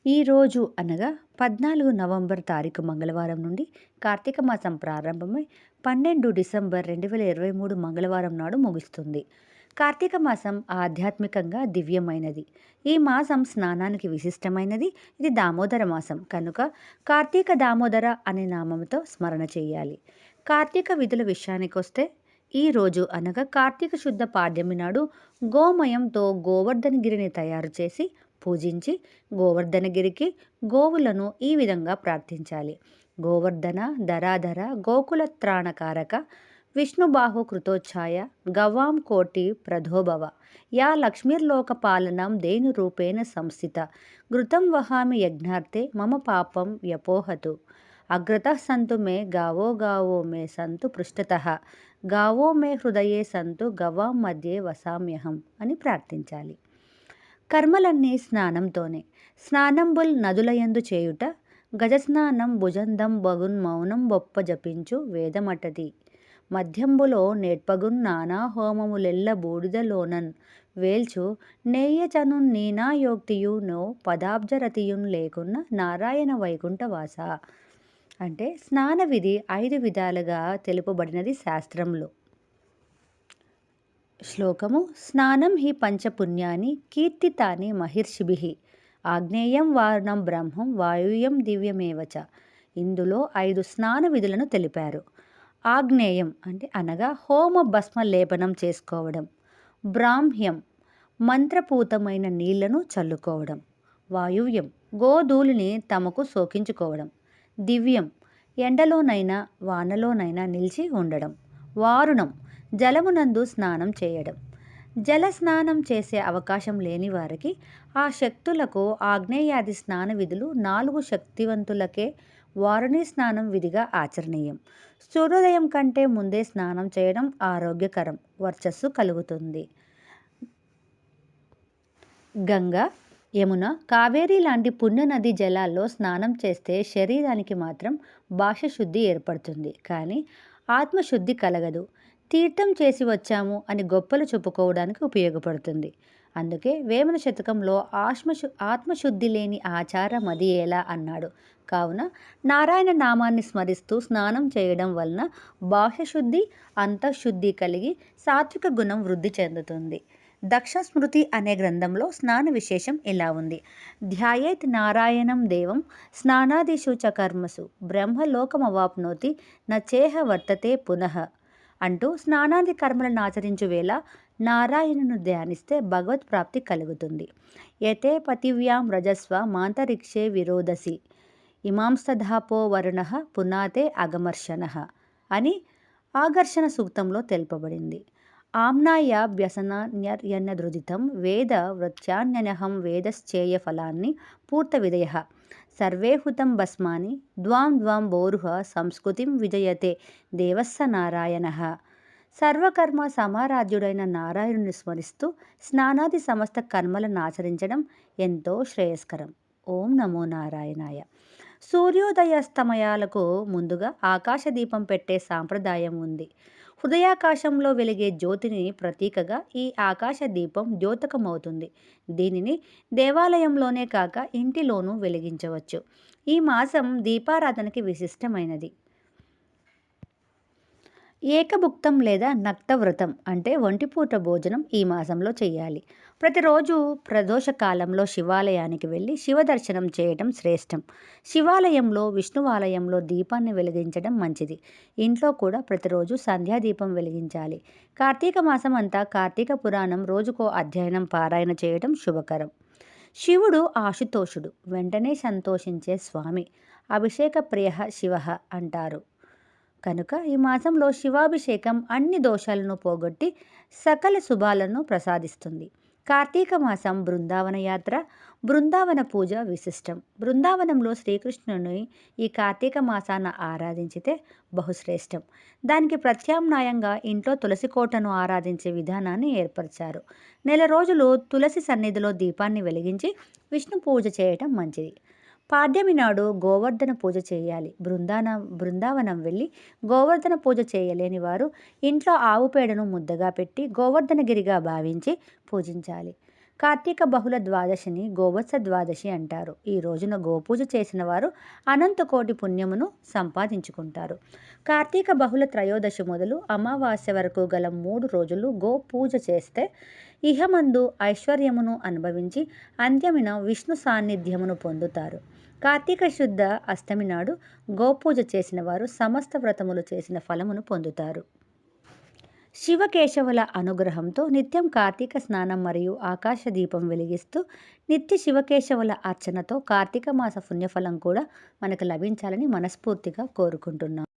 ఈరోజు అనగా 14 నవంబర్ తారీఖు మంగళవారం నుండి కార్తీక మాసం ప్రారంభమై 12 డిసెంబర్ 2023 మంగళవారం నాడు ముగుస్తుంది. కార్తీక మాసం ఆధ్యాత్మికంగా దివ్యమైనది. ఈ మాసం స్నానానికి విశిష్టమైనది. ఇది దామోదర మాసం కనుక కార్తీక దామోదర అనే నామంతో స్మరణ చేయాలి. కార్తీక విధుల విషయానికొస్తే ఈ రోజు అనగా కార్తీక శుద్ధ పాడ్యమి నాడు గోమయంతో గోవర్ధనగిరిని తయారు చేసి పూజించి గోవర్ధనగిరికి గోవులను ఈ విధంగా ప్రార్థించాలి. గోవర్ధన ధరాధర గోకుల త్రాణకారక విష్ణుబాహు కృతోచ్ఛాయ గవాం కోటి ప్రధోభవ యా లక్ష్మీర్లోక పాలనం దేను రూపేణ సంస్థిత ఘృతం వహామి యజ్ఞార్థే మమ పాపం వ్యపోహతు అగ్రతః సంతు మే గావో గావో మే సంతు పృష్ఠతః గావో మే హృదయే సంతు గవాం మధ్యే వసామ్యహం అని ప్రార్థించాలి. కర్మలన్నీ స్నానంతోనే. స్నానంబుల్ నదులయందు చేయుట గజస్నానం భుజందం బగున్ మౌనం బొప్ప జపించు వేదమటది మధ్యంబులో నేర్పగున్ నానా హోమములెల్ల బూడిదలోనన్ వేల్చు నేయచనున్ నీనాయోక్తియు నో పదాబ్జరతియున్ లేకున్న నారాయణ వైకుంఠవాస. అంటే స్నాన విధి 5 విధాలుగా తెలుపబడినది శాస్త్రంలో. శ్లోకము స్నానం హి పంచపుణ్యాని కీర్తితాని మహిర్షిభిః ఆగ్నేయం వారుణం బ్రహ్మం వాయుయం దివ్యమేవచ. ఇందులో 5 స్నాన విధులను తెలిపారు. ఆగ్నేయం అంటే అనగా హోమ భస్మ లేపనం చేసుకోవడం. బ్రాహ్మ్యం మంత్రపూతమైన నీళ్లను చల్లుకోవడం. వాయువ్యం గోధూళిని తమకు సోకించుకోవడం. దివ్యం ఎండలోనైనా వానలోనైనా నిలిచి ఉండడం. వారుణం జలమునందు స్నానం చేయడం. జల స్నానం చేసే అవకాశం లేని వారికి ఆ శక్తులకు ఆగ్నేయాది స్నాన విధులు 4 శక్తివంతులకే వారుణి స్నానం విధిగా ఆచరణీయం. సూర్యోదయం కంటే ముందే స్నానం చేయడం ఆరోగ్యకరం, వర్చస్సు కలుగుతుంది. గంగా యమున కావేరి లాంటి పుణ్యనది జలాల్లో స్నానం చేస్తే శరీరానికి మాత్రం బాహ్యశుద్ధి ఏర్పడుతుంది, కానీ ఆత్మశుద్ధి కలగదు. తీర్థం చేసి వచ్చాము అని గొప్పలు చెప్పుకోవడానికి ఉపయోగపడుతుంది. అందుకే వేమన శతకంలో ఆత్మశుద్ధి లేని ఆచారం అది ఎలా అన్నాడు. కావున నారాయణ నామాన్ని స్మరిస్తూ స్నానం చేయడం వలన బాహ్యశుద్ధి అంతఃశుద్ధి కలిగి సాత్విక గుణం వృద్ధి చెందుతుంది. దక్ష స్మృతి అనే గ్రంథంలో స్నాన విశేషం ఇలా ఉంది. ధ్యాయేత్ నారాయణం దేవం స్నానాదిషు చ కర్మసు బ్రహ్మలోకమవాప్నోతి నచేహ వర్తతే పునః అంటూ స్నానాది కర్మలను ఆచరించు వేళ నారాయణను ధ్యానిస్తే భగవత్ ప్రాప్తి కలుగుతుంది. యతే పతివ్యాం రజస్వ మాంతరిక్షే విరోధసి ఇమాంస్తధాపో వరుణ పునాతే అగమర్షణ అని ఆకర్షణ సూక్తంలో తెలుపబడింది. ఆమ్నాయాభ్యసనాన్యర్యన్నదృదితం వేద వృత్యాన్యనహం వేదశ్చేయ ఫలాన్ని పూర్త విధయ సర్వే హుతం భస్మాని ద్వాం ద్వాం బోరుహ సంస్కృతిం విజయతే దేవస్స నారాయణ. సర్వకర్మ సమారాధ్యుడైన నారాయణుని స్మరిస్తూ స్నానాది సమస్త కర్మలను ఆచరించడం ఎంతో శ్రేయస్కరం. ఓం నమో నారాయణాయ. సూర్యోదయాస్తమయాలకు ముందుగా ఆకాశదీపం పెట్టే సాంప్రదాయం ఉంది. హృదయాకాశంలో వెలిగే జ్యోతిని ప్రతీకగా ఈ ఆకాశ దీపం ద్యోతకమవుతుంది. దీనిని దేవాలయంలోనే కాక ఇంటిలోనూ వెలిగించవచ్చు. ఈ మాసం దీపారాధనకి విశిష్టమైనది. ఏకభుక్తం లేదా నక్తవ్రతం అంటే ఒంటిపూట భోజనం ఈ మాసంలో చేయాలి. ప్రతిరోజు ప్రదోష కాలంలో శివాలయానికి వెళ్ళి శివదర్శనం చేయటం శ్రేష్టం. శివాలయంలో విష్ణువాలయంలో దీపాన్ని వెలిగించడం మంచిది. ఇంట్లో కూడా ప్రతిరోజు సంధ్యాదీపం వెలిగించాలి. కార్తీక మాసం అంతా కార్తీక పురాణం రోజుకో అధ్యయనం పారాయణ చేయడం శుభకరం. శివుడు ఆశుతోషుడు, వెంటనే సంతోషించే స్వామి. అభిషేక ప్రియ శివ అంటారు. కనుక ఈ మాసంలో శివాభిషేకం అన్ని దోషాలను పోగొట్టి సకల శుభాలను ప్రసాదిస్తుంది. కార్తీక మాసం బృందావన యాత్ర, బృందావన పూజ విశిష్టం. బృందావనంలో శ్రీకృష్ణుని ఈ కార్తీక మాసాన ఆరాధించితే బహుశ్రేష్టం. దానికి ప్రత్యామ్నాయంగా ఇంట్లో తులసి కోటను ఆరాధించే విధానాన్ని ఏర్పరిచారు. నెల రోజులు తులసి సన్నిధిలో దీపాన్ని వెలిగించి విష్ణు పూజ చేయటం మంచిది. పాడ్యమి నాడు గోవర్ధన పూజ చేయాలి. బృందావనం వెళ్ళి గోవర్ధన పూజ చేయలేని వారు ఇంట్లో ఆవు పేడను ముద్దగా పెట్టి గోవర్ధనగిరిగా భావించి పూజించాలి. కార్తీక బహుళ ద్వాదశిని గోవత్స ద్వాదశి అంటారు. ఈ రోజున గోపూజ చేసిన వారు అనంత కోటి పుణ్యమును సంపాదించుకుంటారు. కార్తీక బహుళ త్రయోదశి మొదలు అమావాస్య వరకు గల 3 రోజులు గోపూజ చేస్తే ఇహమందు ఐశ్వర్యమును అనుభవించి అంత్యమిన విష్ణు సాన్నిధ్యమును పొందుతారు. కార్తీక శుద్ధ అష్టమి నాడు గోపూజ చేసిన వారు సమస్త వ్రతములు చేసిన ఫలమును పొందుతారు. శివకేశవుల అనుగ్రహంతో నిత్యం కార్తీక స్నానం మరియు ఆకాశ దీపం వెలిగిస్తూ నిత్య శివకేశవుల అర్చనతో కార్తీక మాస పుణ్యఫలం కూడా మనకు లభించాలని మనస్ఫూర్తిగా కోరుకుంటున్నాం.